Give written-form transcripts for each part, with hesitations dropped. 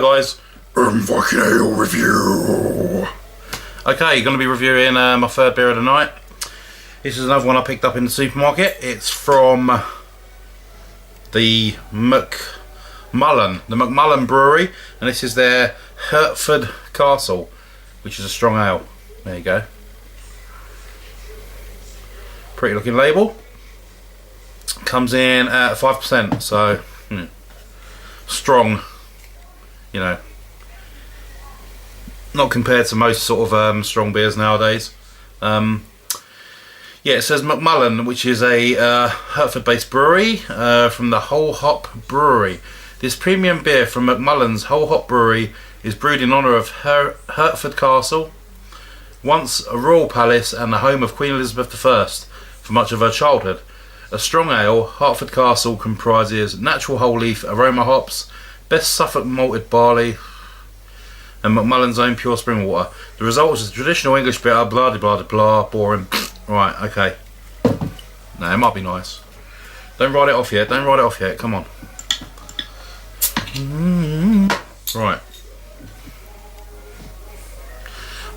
Hi guys, Viking Ale review. Okay, going to be reviewing my third beer of the night. This is another one I picked up in the supermarket. It's from the McMullen Brewery, and this is their Hertford Castle, which is a strong ale. There you go. Pretty looking label. Comes in at 5%, so strong, you know, not compared to most sort of strong beers nowadays. Yeah, it says McMullen, which is a Hertford based brewery from the Whole Hop Brewery. This premium beer from McMullen's Whole Hop Brewery is brewed in honour of Hertford Castle, once a royal palace and the home of Queen Elizabeth I for much of her childhood. A strong ale, Hertford Castle comprises natural whole leaf aroma hops, best Suffolk malted barley, and McMullen's own pure spring water. The result is a traditional English bitter, blah blah blah blah, boring. Right, okay. No, it might be nice. Don't write it off yet, don't write it off yet, come on. Right.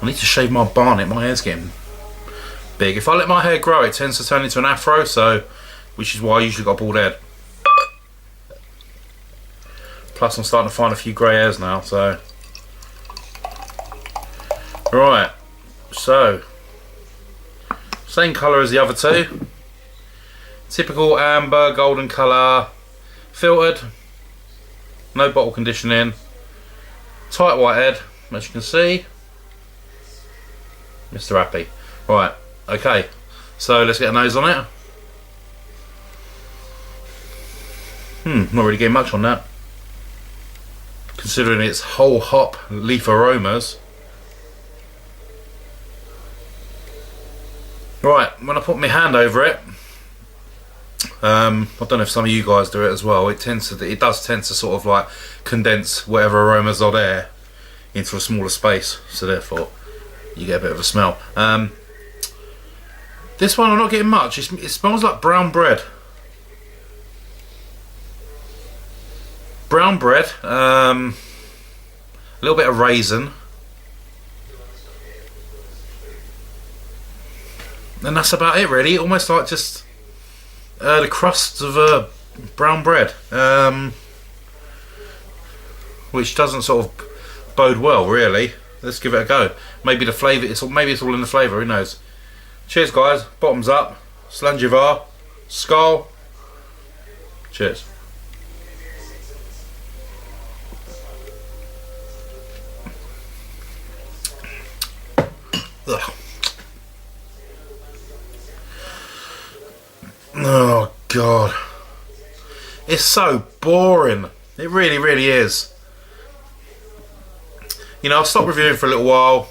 I need to shave my barnet, my hair's getting big. If I let my hair grow, it tends to turn into an afro, so, which is why I usually got a bald head. Plus I'm starting to find a few grey hairs now, so. Right, so, same colour as the other two. Typical amber, golden colour, filtered, no bottle conditioning, tight white head, as you can see. Mr. Happy. Right, okay, so let's get a nose on it. Not really getting much on that, considering its whole hop leaf aromas. Right, when I put my hand over it, I don't know if some of you guys do it as well. It does tend to sort of like condense whatever aromas are there into a smaller space, so therefore you get a bit of a smell. This one I'm not getting much. It smells like brown bread. Brown bread, a little bit of raisin, and that's about it really. Almost like just the crusts of brown bread, which doesn't sort of bode well really. Let's give it a go. Maybe the flavour, maybe it's all in the flavour, who knows. Cheers guys, bottoms up, TUVAR, skull, cheers. Ugh. Oh god, it's so boring. It really, really is. You know, I've stopped reviewing for a little while.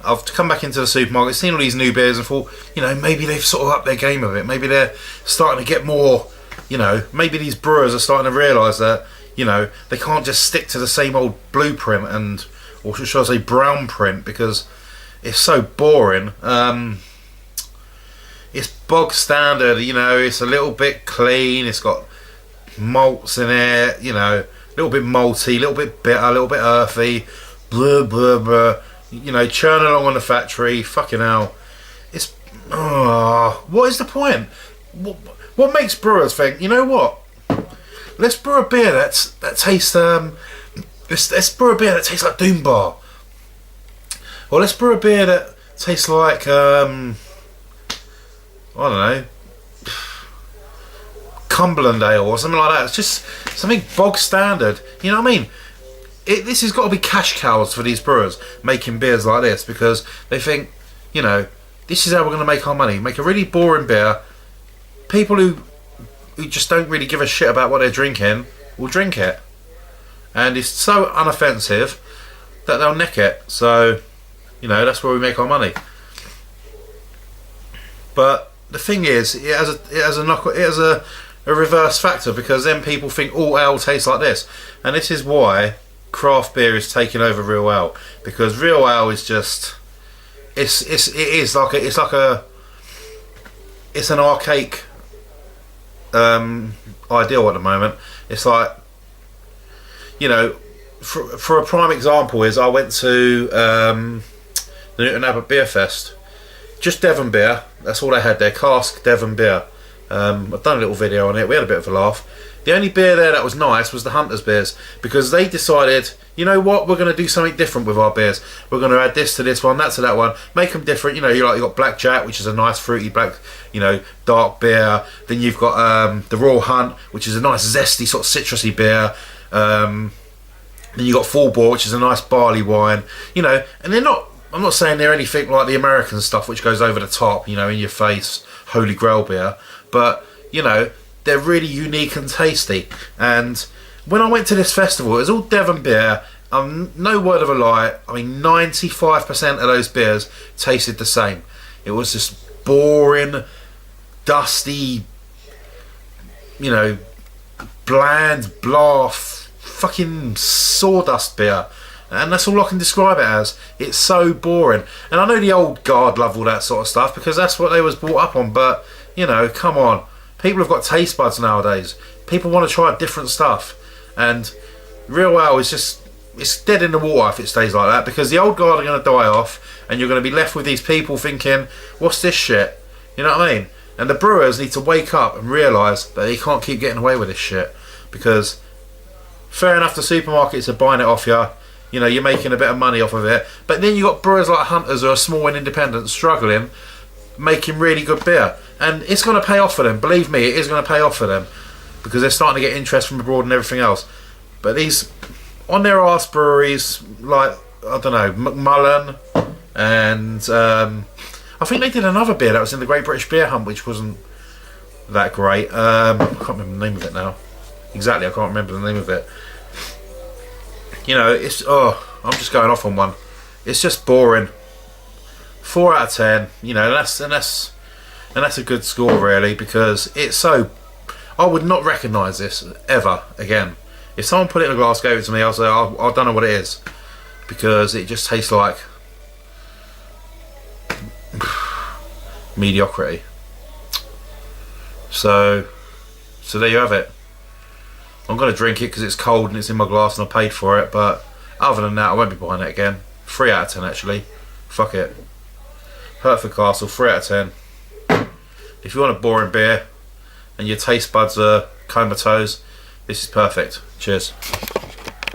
I've come back into the supermarket, seen all these new beers and thought, you know, maybe they've sort of upped their game a bit. Maybe they're starting to get more, you know, maybe these brewers are starting to realise that, you know, they can't just stick to the same old blueprint and, or should I say brown print, because it's so boring. It's bog standard, you know, it's a little bit clean, it's got malts in it, you know, a little bit malty, a little bit bitter, a little bit earthy, blah blah blah, you know, churn along on the factory, fucking hell. It's, what is the point? What makes brewers think, you know what, let's brew a beer that tastes, let's brew a beer that tastes like Doom Bar. Or let's brew a beer that tastes like, I don't know, Cumberland Ale or something like that. It's just something bog standard. You know what I mean? This has got to be cash cows for these brewers making beers like this, because they think, you know, this is how we're going to make our money. Make a really boring beer. People who just don't really give a shit about what they're drinking will drink it. And it's so unoffensive that they'll nick it. So, you know, that's where we make our money. But the thing is, it has a reverse factor, because then people think all ale tastes like this, and this is why craft beer is taking over real ale, because real ale is just it's an archaic ideal at the moment. It's like, you know, for a prime example is I went to the Newton Abbot Beer Fest. Just Devon beer. That's all they had there. Cask Devon beer. I've done a little video on it. We had a bit of a laugh. The only beer there that was nice was the Hunter's beers, because they decided, you know what, we're going to do something different with our beers. We're going to add this to this one, that to that one, make them different. You know, you got Blackjack, which is a nice fruity black, you know, dark beer. Then you've got the Royal Hunt, which is a nice zesty sort of citrusy beer. Then you got Full Bore, which is a nice barley wine. You know, and they're not. I'm not saying they're anything like the American stuff, which goes over the top, you know, in your face, Holy Grail beer. But you know, they're really unique and tasty. And when I went to this festival, it was all Devon beer. No word of a lie. I mean, 95% of those beers tasted the same. It was just boring, dusty, you know, bland, blah, fucking sawdust beer. And that's all I can describe it as. It's so boring. And I know the old guard love all that sort of stuff, because that's what they was brought up on. But, you know, come on. People have got taste buds nowadays. People want to try different stuff. And Real Ale is just, it's dead in the water if it stays like that, because the old guard are going to die off, and you're going to be left with these people thinking, what's this shit? You know what I mean? And the brewers need to wake up and realise that they can't keep getting away with this shit. Because fair enough, the supermarkets are buying it off you. You know, you're making a bit of money off of it. But then you got brewers like Hunters, who are small and independent, struggling, making really good beer. And it's going to pay off for them. Believe me, it is going to pay off for them, because they're starting to get interest from abroad and everything else. But these on their arse breweries, like, I don't know, McMullen, and I think they did another beer that was in the Great British Beer Hunt, which wasn't that great. I can't remember the name of it now. Exactly, I can't remember the name of it. You know, it's, I'm just going off on one. It's just boring. 4 out of 10. You know, and that's a good score, really, because it's so. I would not recognise this ever again. If someone put it in a glass, gave it to me, I'll say, I don't know what it is, because it just tastes like mediocrity. So there you have it. I'm going to drink it because it's cold and it's in my glass and I paid for it, but other than that, I won't be buying it again. 3 out of 10 actually. Fuck it. Hertford Castle, 3 out of 10. If you want a boring beer and your taste buds are comatose, this is perfect. Cheers.